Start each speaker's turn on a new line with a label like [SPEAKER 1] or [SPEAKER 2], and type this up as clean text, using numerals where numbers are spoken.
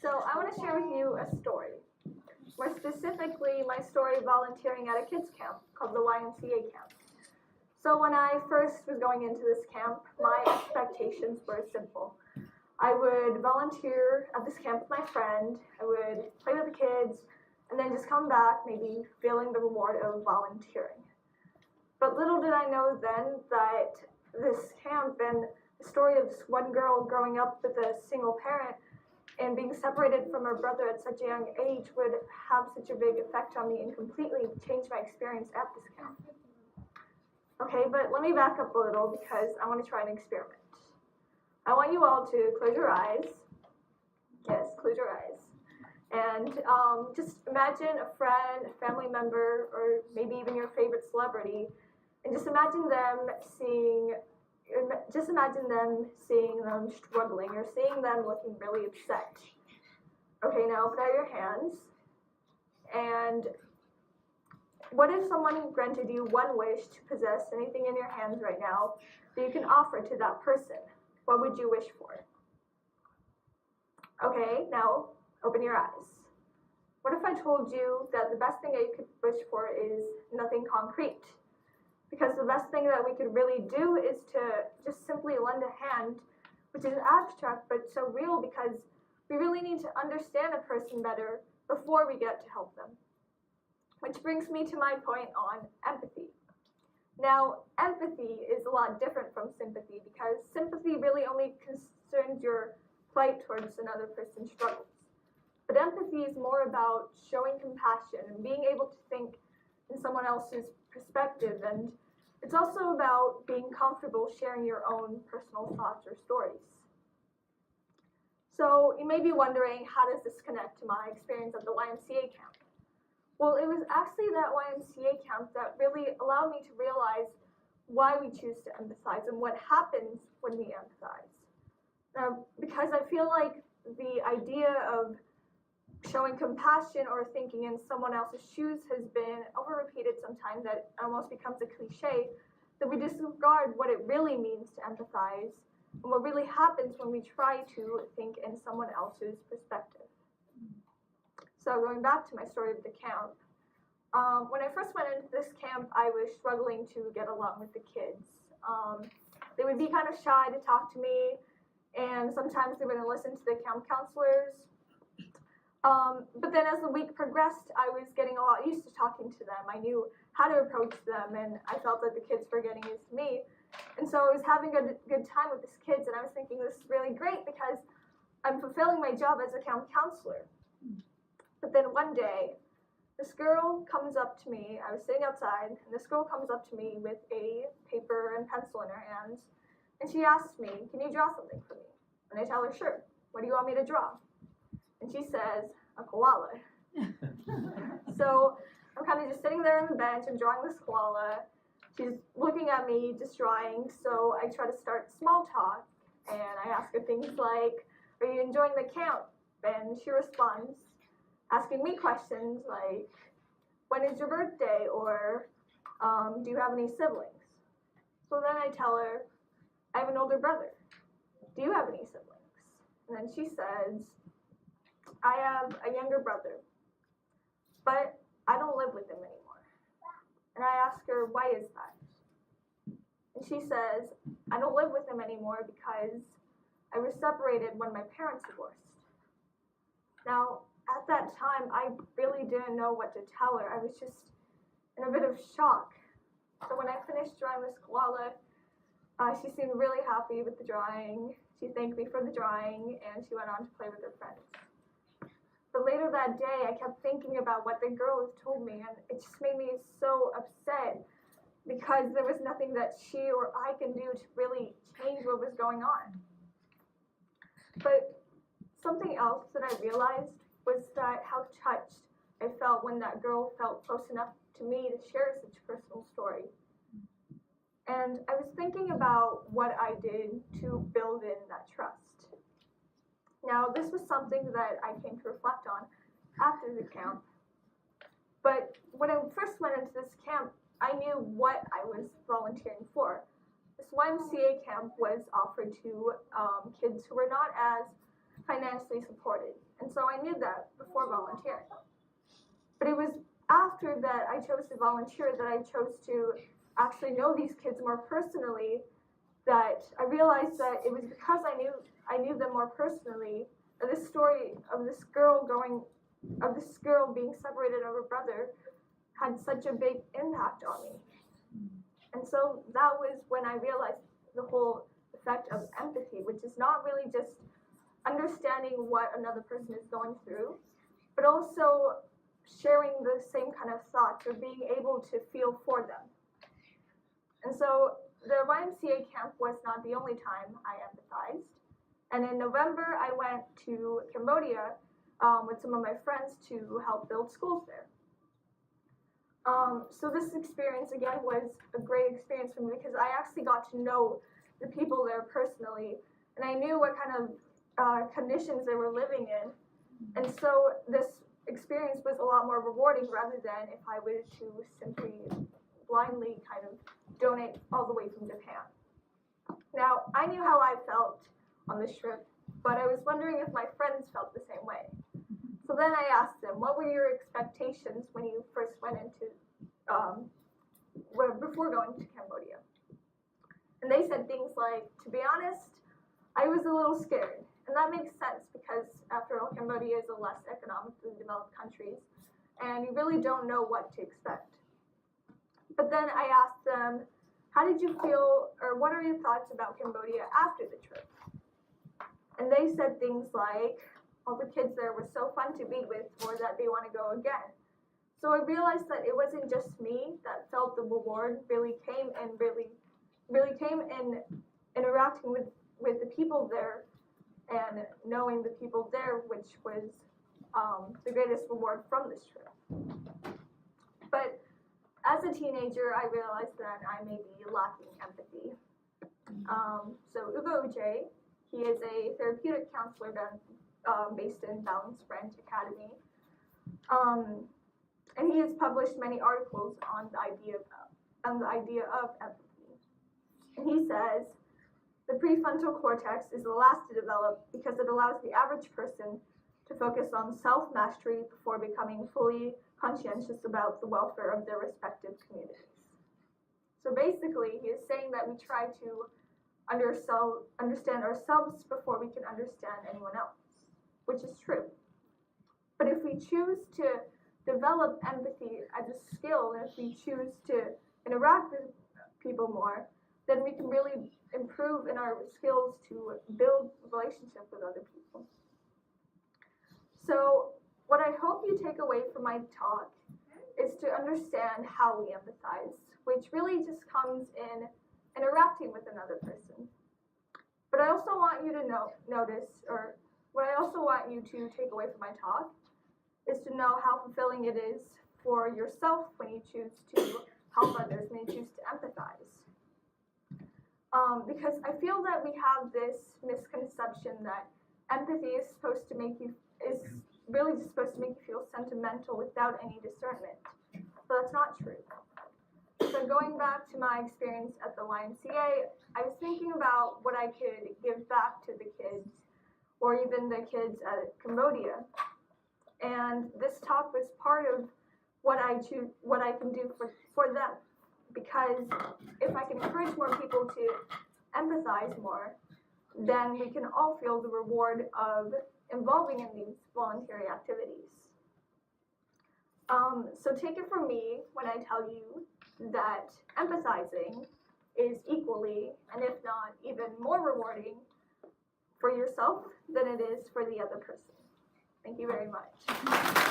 [SPEAKER 1] So I want to share with you a story. More specifically, my story volunteering at a kids camp called the YMCA camp. So when I first was going into this camp, my expectations were simple. I would volunteer at this camp with my friend, I would play with the kids, and then just come back maybe feeling the reward of volunteering. But little did I know then that this camp and the story of this one girl growing up with a single parent and being separated from her brother at such a young age would have such a big effect on me and completely change my experience at this camp. Okay, but let me back up a little because I want to try an experiment. I want you all to close your eyes. Yes, close your eyes. And just imagine a friend, a family member, or maybe even your favorite celebrity, and just imagine them seeing them struggling or seeing them looking really upset. Okay, now put out your hands. And what if someone granted you one wish to possess anything in your hands right now that you can offer to that person? What would you wish for? Okay, now open your eyes. What if I told you that the best thing that you could wish for is nothing concrete? Because the best thing that we could really do is to just simply lend a hand, which is abstract but so real because we really need to understand a person better before we get to help them. Which brings me to my point on empathy. Now, empathy is a lot different from sympathy because sympathy really only concerns your plight towards another person's struggles. But empathy is more about showing compassion and being able to think in someone else's perspective, and it's also about being comfortable sharing your own personal thoughts or stories. So you may be wondering, how does this connect to my experience at the YMCA camp? Well, it was actually that YMCA camp that really allowed me to realize why we choose to empathize and what happens when we empathize. Because I feel like the idea of showing compassion or thinking in someone else's shoes has been over-repeated sometimes that it almost becomes a cliche, that we disregard what it really means to empathize and what really happens when we try to think in someone else's perspective. So going back to my story of the camp, when I first went into this camp, I was struggling to get along with the kids. They would be kind of shy to talk to me, and sometimes they wouldn't listen to the camp counselors. But then as the week progressed, I was getting a lot used to talking to them. I knew how to approach them, and I felt that the kids were getting used to me. And so I was having a good time with these kids, and I was thinking this is really great because I'm fulfilling my job as a camp counselor. But then one day, this girl comes up to me. I was sitting outside, and this girl comes up to me with a paper and pencil in her hands, and she asks me, "Can you draw something for me?" And I tell her, "Sure. What do you want me to draw?" And she says, "A koala." So I'm kind of just sitting there on the bench, I'm drawing this koala. She's looking at me, just drawing, so I try to start small talk, and I ask her things like, "Are you enjoying the camp?" And she responds, asking me questions like, "When is your birthday?" or "Do you have any siblings?" So then I tell her, "I have an older brother. Do you have any siblings?" And then she says, "I have a younger brother, but I don't live with him anymore." And I ask her, "Why is that?" And she says, "I don't live with him anymore because I was separated when my parents divorced." Now, at that time, I really didn't know what to tell her. I was just in a bit of shock. So when I finished drawing this koala, she seemed really happy with the drawing. She thanked me for the drawing, and she went on to play with her friends. But later that day, I kept thinking about what the girl had told me, and it just made me so upset because there was nothing that she or I can do to really change what was going on. But something else that I realized was that how touched I felt when that girl felt close enough to me to share such a personal story. And I was thinking about what I did to build in that trust. Now, this was something that I came to reflect on after the camp. But when I first went into this camp, I knew what I was volunteering for. This YMCA camp was offered to kids who were not as financially supported. And so I knew that before volunteering. But it was after that I chose to volunteer that I chose to actually know these kids more personally, that I realized that it was because I knew them more personally, that this story of this girl being separated from her brother had such a big impact on me. And so that was when I realized the whole effect of empathy, which is not really just understanding what another person is going through, but also sharing the same kind of thoughts or being able to feel for them. And so the YMCA camp was not the only time I empathized. And in November, I went to Cambodia with some of my friends to help build schools there. So this experience, again, was a great experience for me because I actually got to know the people there personally, and I knew what kind of conditions they were living in. And so this experience was a lot more rewarding rather than if I were to simply blindly kind of donate all the way from Japan. Now, I knew how I felt on this trip, but I was wondering if my friends felt the same way. So then I asked them, what were your expectations when you first went into, before going to Cambodia? And they said things like, to be honest, I was a little scared. And that makes sense because, after all, Cambodia is a less economically developed country, and you really don't know what to expect. But then I asked them, how did you feel, or what are your thoughts about Cambodia after the trip? And they said things like, all the kids there were so fun to be with, or that they want to go again. So I realized that it wasn't just me that felt the reward really came in interacting with the people there and knowing the people there, which was the greatest reward from this trip. But as a teenager, I realized that I may be lacking empathy. So Ugo Uje, he is a therapeutic counselor based in Balance Branch Academy. And he has published many articles on the idea of empathy. And he says, the prefrontal cortex is the last to develop because it allows the average person to focus on self-mastery before becoming fully conscientious about the welfare of their respective communities. So basically, he is saying that we try to understand ourselves before we can understand anyone else, which is true. But if we choose to develop empathy as a skill, and if we choose to interact with people more, then we can really improve in our skills to build relationship with other people. So what I hope you take away from my talk is to understand how we empathize, which really just comes in interacting with another person. But I also want you to notice, or what I also want you to take away from my talk, is to know how fulfilling it is for yourself when you choose to help others, when you choose to empathize. Because I feel that we have this misconception that empathy is really just supposed to make you feel sentimental without any discernment. But that's not true. So going back to my experience at the YMCA, I was thinking about what I could give back to the kids, or even the kids at Cambodia. And this talk was part of what I can do for them. Because if I can encourage more people to empathize more, then we can all feel the reward of involving in these voluntary activities. So take it from me when I tell you that empathizing is equally, and if not even more rewarding for yourself than it is for the other person. Thank you very much.